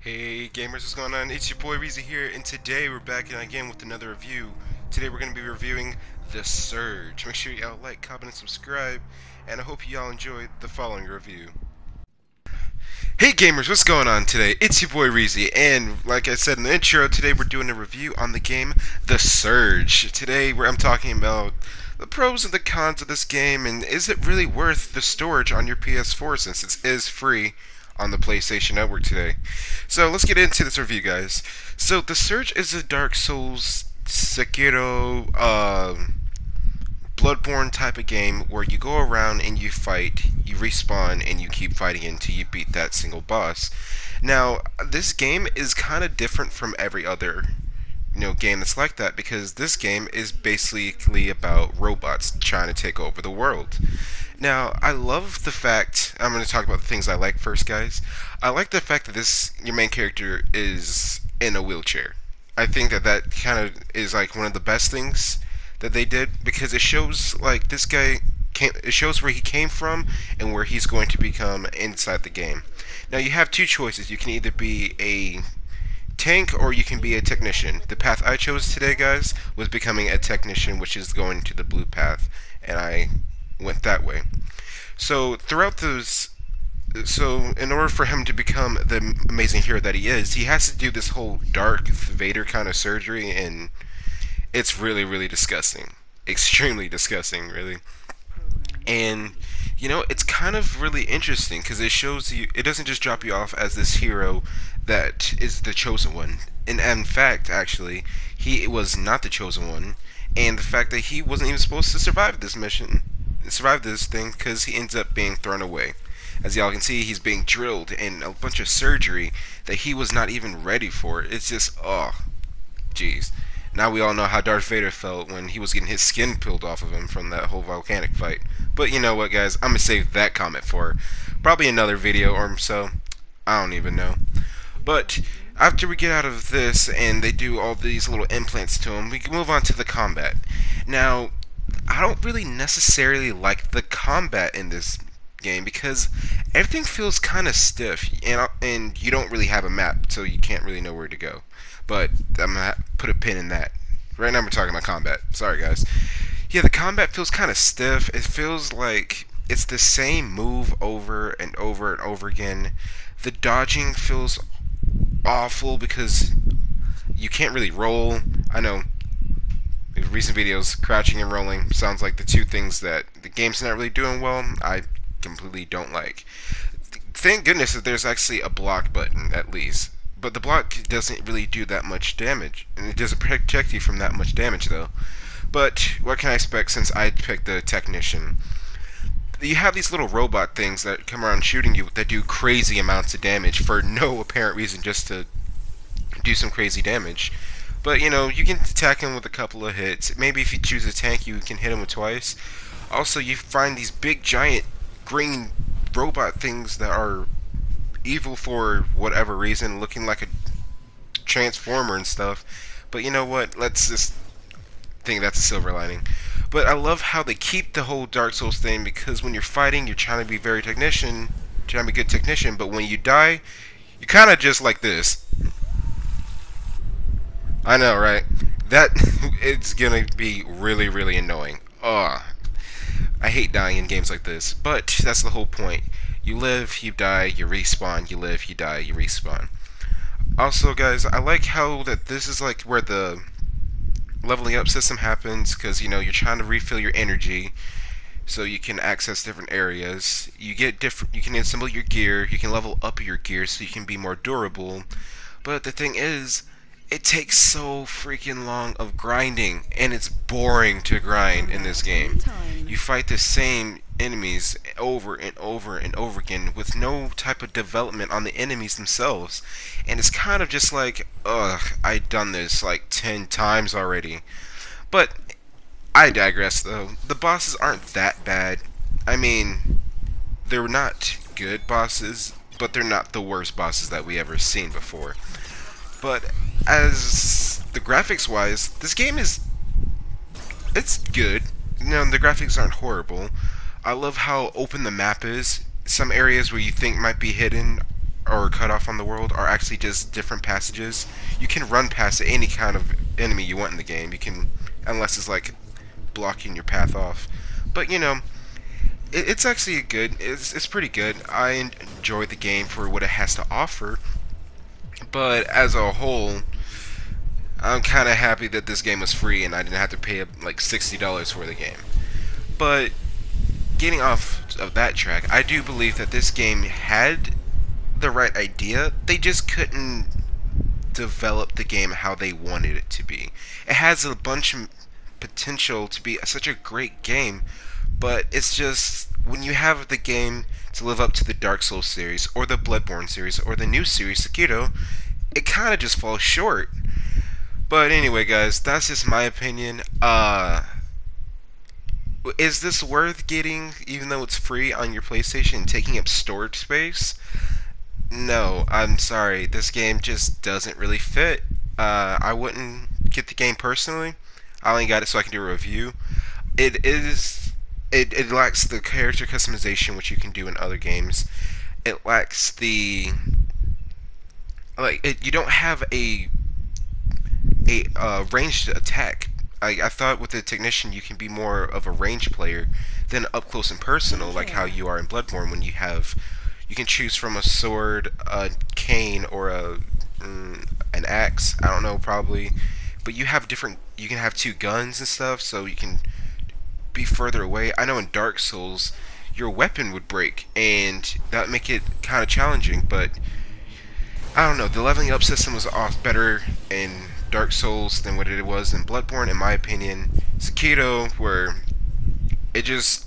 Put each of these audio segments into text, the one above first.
Hey gamers, what's going on? It's your boy Reezy here, and today we're back again with another review. Today we're going to be reviewing The Surge. Make sure y'all like, comment, and subscribe, and I hope y'all enjoy the following review. Hey gamers, what's going on today? It's your boy Reezy, and like I said in the intro, today we're doing a review on the game The Surge. Today I'm talking about the pros and the cons of this game, and is it really worth the storage on your PS4 since it is free on the PlayStation Network today. So let's get into this review, guys. So The Surge is a Dark Souls Sekiro Bloodborne type of game where you go around and you fight, you respawn, and you keep fighting until you beat that single boss. Now, this game is kind of different from every other game that's like that because this game is basically about robots trying to take over the world. Now, I love the fact I'm going to talk about the things I like first, guys. I like the fact that your main character is in a wheelchair. I think that kind of is like one of the best things that they did because it shows like this guy it shows where he came from and where he's going to become inside the game. Now, you have two choices. You can either be a tank or you can be a technician. The path I chose today, guys, was becoming a technician, which is going to the blue path, and I went that way. So throughout those, so in order for him to become the amazing hero that he is, he has to do this whole Darth Vader kind of surgery, and it's really disgusting, extremely disgusting, really. And it's kind of really interesting because it shows you, it doesn't just drop you off as this hero that is the chosen one. And in fact, actually, he was not the chosen one, and the fact that he wasn't even supposed to survive this mission, survive this thing, because he ends up being thrown away. As y'all can see, he's being drilled in a bunch of surgery that he was not even ready for. It's just, oh, jeez. Now we all know how Darth Vader felt when he was getting his skin peeled off of him from that whole volcanic fight. But you know what, guys? I'm going to save that comment for probably another video or so. I don't even know. But after we get out of this and they do all these little implants to him, we can move on to the combat. Now, I don't really necessarily like the combat in this game because everything feels kind of stiff, and you don't really have a map, so you can't really know where to go. But I'm gonna put a pin in that. Right now we're talking about combat. Sorry, guys. Yeah, the combat feels kind of stiff. It feels like it's the same move over and over and over again. The dodging feels awful because you can't really roll. I know in recent videos, crouching and rolling sounds like the two things that the game's not really doing well. I completely don't like. Thank goodness that there's actually a block button, at least. But the block doesn't really do that much damage, and it doesn't protect you from that much damage, though. But what can I expect since I picked the technician? You have these little robot things that come around shooting you that do crazy amounts of damage for no apparent reason, just to do some crazy damage. But you can attack him with a couple of hits. Maybe if you choose a tank, you can hit him with twice. Also, you find these big giant green robot things that are evil for whatever reason, looking like a transformer and stuff. But you know what? Let's just think that's a silver lining. But I love how they keep the whole Dark Souls thing because when you're fighting, you're trying to be trying to be a good technician. But when you die, you kind of just like this. I know, right? That it's gonna be really annoying. Ugh. I hate dying in games like this, but that's the whole point. You live, you die, you respawn, you live, you die, you respawn. Also, guys, I like how that this is like where the leveling up system happens, because you're trying to refill your energy so you can access different areas. You can assemble your gear, you can level up your gear so you can be more durable. But the thing is, it takes so freaking long of grinding, and it's boring to grind in this game. You fight the same enemies over and over and over again with no type of development on the enemies themselves. And it's kind of just like, ugh, I've done this like 10 times already. But I digress, though. The bosses aren't that bad. I mean, they're not good bosses, but they're not the worst bosses that we ever seen before. But as the graphics wise, this game it's good. The graphics aren't horrible. I love how open the map is. Some areas where you think might be hidden or cut off on the world are actually just different passages. You can run past any kind of enemy you want in the game. You can, unless it's like blocking your path off. But you know, it's actually good. It's pretty good. I enjoy the game for what it has to offer. But as a whole, I'm kind of happy that this game was free and I didn't have to pay like $60 for the game. But getting off of that track, I do believe that this game had the right idea. They just couldn't develop the game how they wanted it to be. It has a bunch of potential to be such a great game, but it's just when you have the game to live up to the Dark Souls series or the Bloodborne series or the new series Sekiro, it kind of just falls short. But anyway, guys, that's just my opinion. Is this worth getting, even though it's free on your PlayStation and taking up storage space? No, I'm sorry. This game just doesn't really fit. I wouldn't get the game personally. I only got it so I can do a review. It is. It lacks the character customization which you can do in other games. It lacks the you don't have a ranged attack. I thought with the technician you can be more of a ranged player than up close and personal, like how you are in Bloodborne when you can choose from a sword, a cane, or an axe. I don't know, probably, but you have different. You can have two guns and stuff, so you can be further away. I know in Dark Souls, your weapon would break, and that would make it kind of challenging. But I don't know. The leveling up system was off better in Dark Souls than what it was in Bloodborne, in my opinion. Sekiro, where it just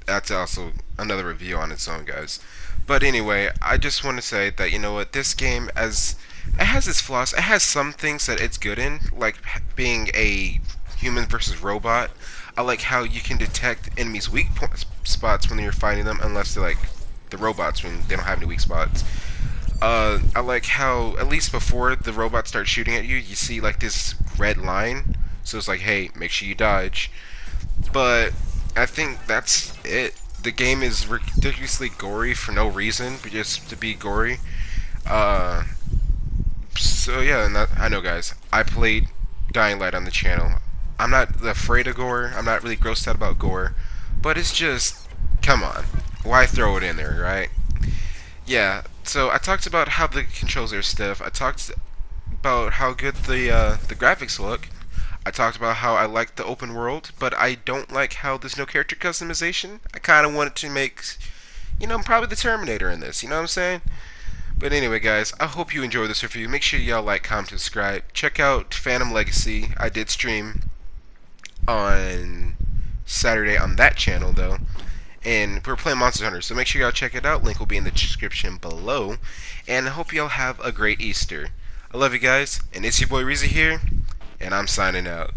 that's also another review on its own, guys. But anyway, I just want to say that you know what, this game, as it has its flaws, it has some things that it's good in, like being a human versus robot. I like how you can detect enemies' weak spots when you're fighting them, unless they're like the robots when they don't have any weak spots. I like how, at least before the robot starts shooting at you, you see like this red line. So it's like, hey, make sure you dodge. But I think that's it. The game is ridiculously gory for no reason, but just to be gory. So yeah, and I know, guys, I played Dying Light on the channel. I'm not afraid of gore. I'm not really grossed out about gore. But it's just, come on. Why throw it in there, right? Yeah, so I talked about how the controls are stiff. I talked about how good the graphics look. I talked about how I like the open world, but I don't like how there's no character customization. I kind of wanted to make, you know, I'm probably the Terminator in this, you know what I'm saying? But anyway, guys, I hope you enjoyed this review. Make sure y'all like, comment, subscribe. Check out Phantom Legacy. I did stream on Saturday on that channel, though. And we're playing Monster Hunter, so make sure y'all check it out. Link will be in the description below. And I hope y'all have a great Easter. I love you guys, and it's your boy Reezy here, and I'm signing out.